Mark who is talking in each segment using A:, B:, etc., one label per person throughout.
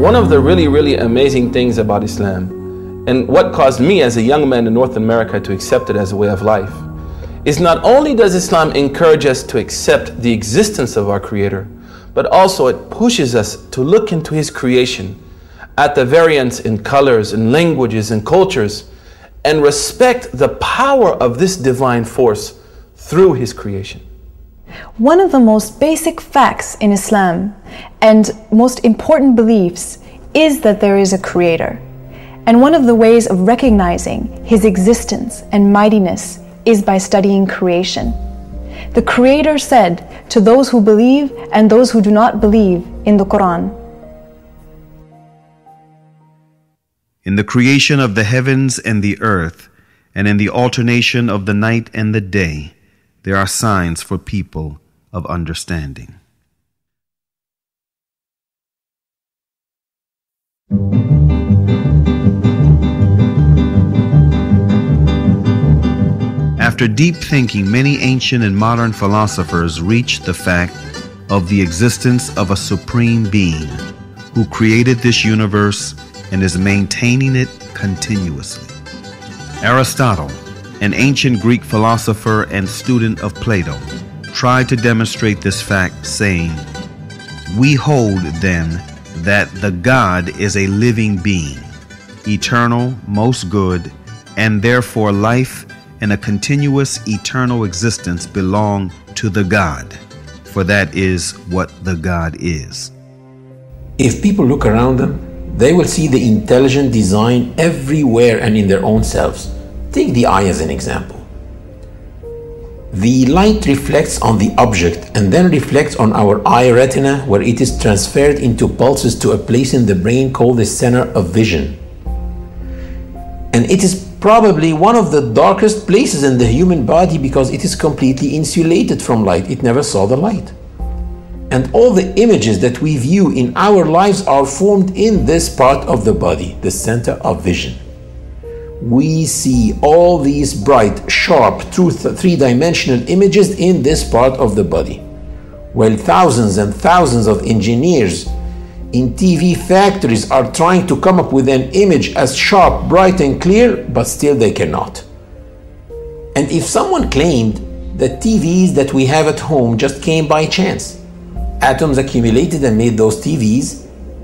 A: One of the really amazing things about Islam, and what caused me as a young man in North America to accept it as a way of life, is not only does Islam encourage us to accept the existence of our Creator, but also it pushes us to look into His creation, at the variance in colors and languages and cultures, and respect the power of this divine force through His creation.
B: One of the most basic facts in Islam and most important beliefs is that there is a Creator. And one of the ways of recognizing His existence and mightiness is by studying creation. The Creator said to those who believe and those who do not believe in the Quran,
C: "In the creation of the heavens and the earth, and in the alternation of the night and the day, there are signs for people of understanding." After deep thinking, many ancient and modern philosophers reached the fact of the existence of a supreme being who created this universe and is maintaining it continuously. Aristotle, an ancient Greek philosopher and student of Plato, tried to demonstrate this fact, saying, "We hold, then, that the God is a living being, eternal, most good, and therefore life and a continuous eternal existence belong to the God, for that is what the God is."
D: If people look around them, they will see the intelligent design everywhere and in their own selves. Take the eye as an example. The light reflects on the object and then reflects on our eye retina, where it is transferred into pulses to a place in the brain called the center of vision. And it is probably one of the darkest places in the human body because it is completely insulated from light. It never saw the light. And all the images that we view in our lives are formed in this part of the body, the center of vision. We see all these bright, sharp, three-dimensional images in this part of the body, while thousands and thousands of engineers in TV factories are trying to come up with an image as sharp, bright, and clear, but still they cannot. And if someone claimed that TVs that we have at home just came by chance, atoms accumulated and made those TVs,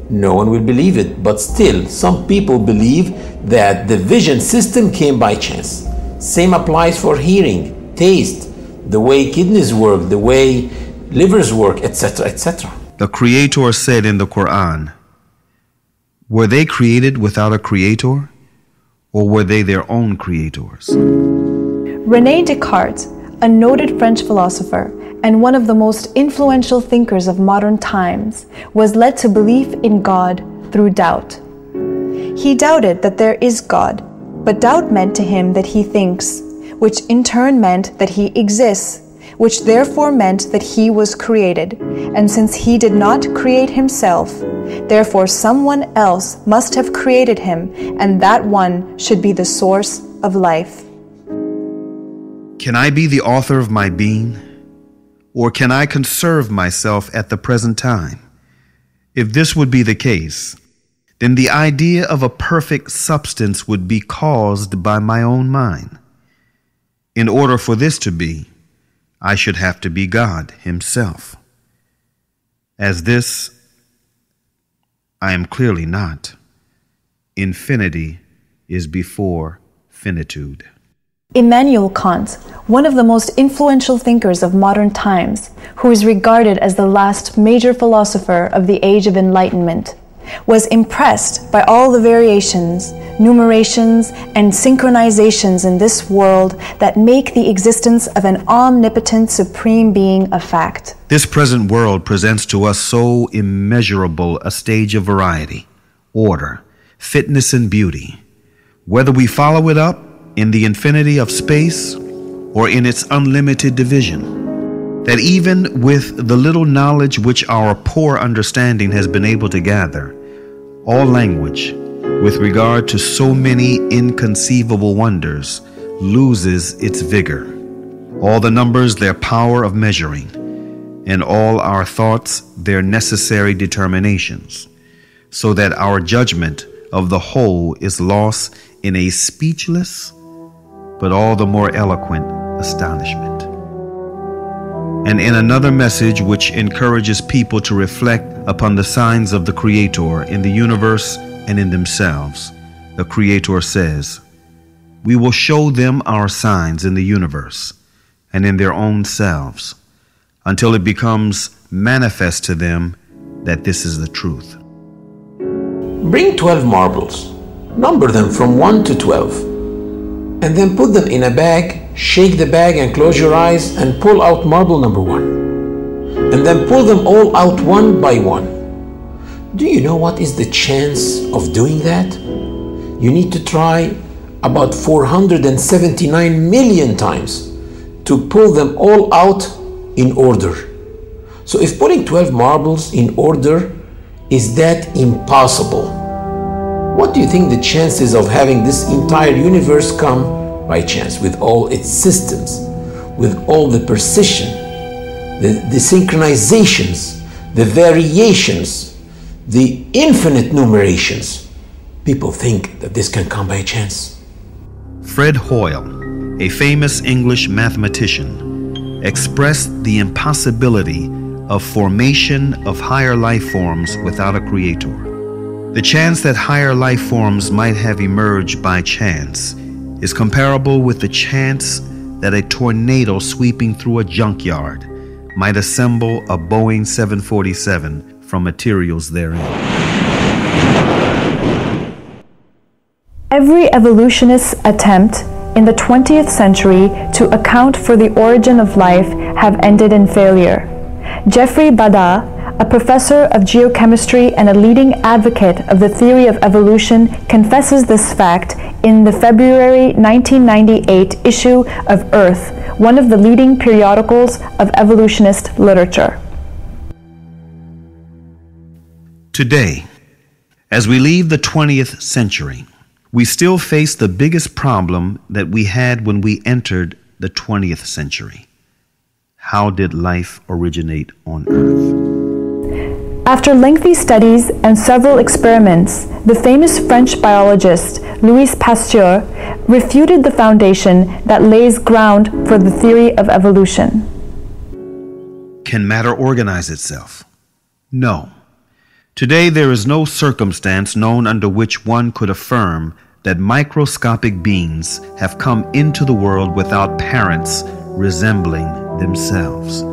D: no one will believe it. But still, some people believe that the vision system came by chance. Same applies for hearing, taste, the way kidneys work, the way livers work, etc., etc.
C: The Creator said in the Quran, "Were they created without a creator, or were they their own creators?"
B: René Descartes, a noted French philosopher and one of the most influential thinkers of modern times, was led to belief in God through doubt. He doubted that there is God, but doubt meant to him that he thinks, which in turn meant that he exists, which therefore meant that he was created. And since he did not create himself, therefore someone else must have created him, and that one should be the source of life.
C: Can I be the author of my being? Or can I conserve myself at the present time? If this would be the case, then the idea of a perfect substance would be caused by my own mind. In order for this to be, I should have to be God Himself. As this, I am clearly not. Infinity is before finitude.
B: Immanuel Kant, one of the most influential thinkers of modern times, who is regarded as the last major philosopher of the Age of Enlightenment, was impressed by all the variations, numerations, and synchronizations in this world that make the existence of an omnipotent supreme being a fact.
C: This present world presents to us so immeasurable a stage of variety, order, fitness, and beauty. Whether we follow it up in the infinity of space or in its unlimited division, that even with the little knowledge which our poor understanding has been able to gather, all language, with regard to so many inconceivable wonders, loses its vigor, all the numbers their power of measuring, and all our thoughts their necessary determinations. so that our judgment of the whole is lost in a speechless but all the more eloquent astonishment. And in another message which encourages people to reflect upon the signs of the Creator in the universe and in themselves, the Creator says, "We will show them our signs in the universe and in their own selves, until it becomes manifest to them that this is the truth."
D: Bring 12 marbles, number them from 1 to 12, and then put them in a bag, shake the bag and close your eyes and pull out marble number 1. And then pull them all out one by one. Do you know what is the chance of doing that? You need to try about 479 million times to pull them all out in order. So if putting 12 marbles in order is that impossible, what do you think the chances of having this entire universe come by chance, with all its systems, with all the precision, the synchronizations, the variations, the infinite numerations? People think that this can come by chance.
C: Fred Hoyle, a famous English mathematician, expressed the impossibility of formation of higher life forms without a creator. The chance that higher life forms might have emerged by chance is comparable with the chance that a tornado sweeping through a junkyard might assemble a Boeing 747 from materials therein.
B: Every evolutionist's attempt in the 20th century to account for the origin of life have ended in failure. Jeffrey Bada, a professor of geochemistry and a leading advocate of the theory of evolution, confesses this fact in the February 1998 issue of Earth, one of the leading periodicals of evolutionist literature.
C: Today, as we leave the 20th century, we still face the biggest problem that we had when we entered the 20th century. How did life originate on Earth?
B: After lengthy studies and several experiments, the famous French biologist Louis Pasteur refuted the foundation that lays ground for the theory of evolution.
C: Can matter organize itself? No. Today there is no circumstance known under which one could affirm that microscopic beings have come into the world without parents resembling themselves.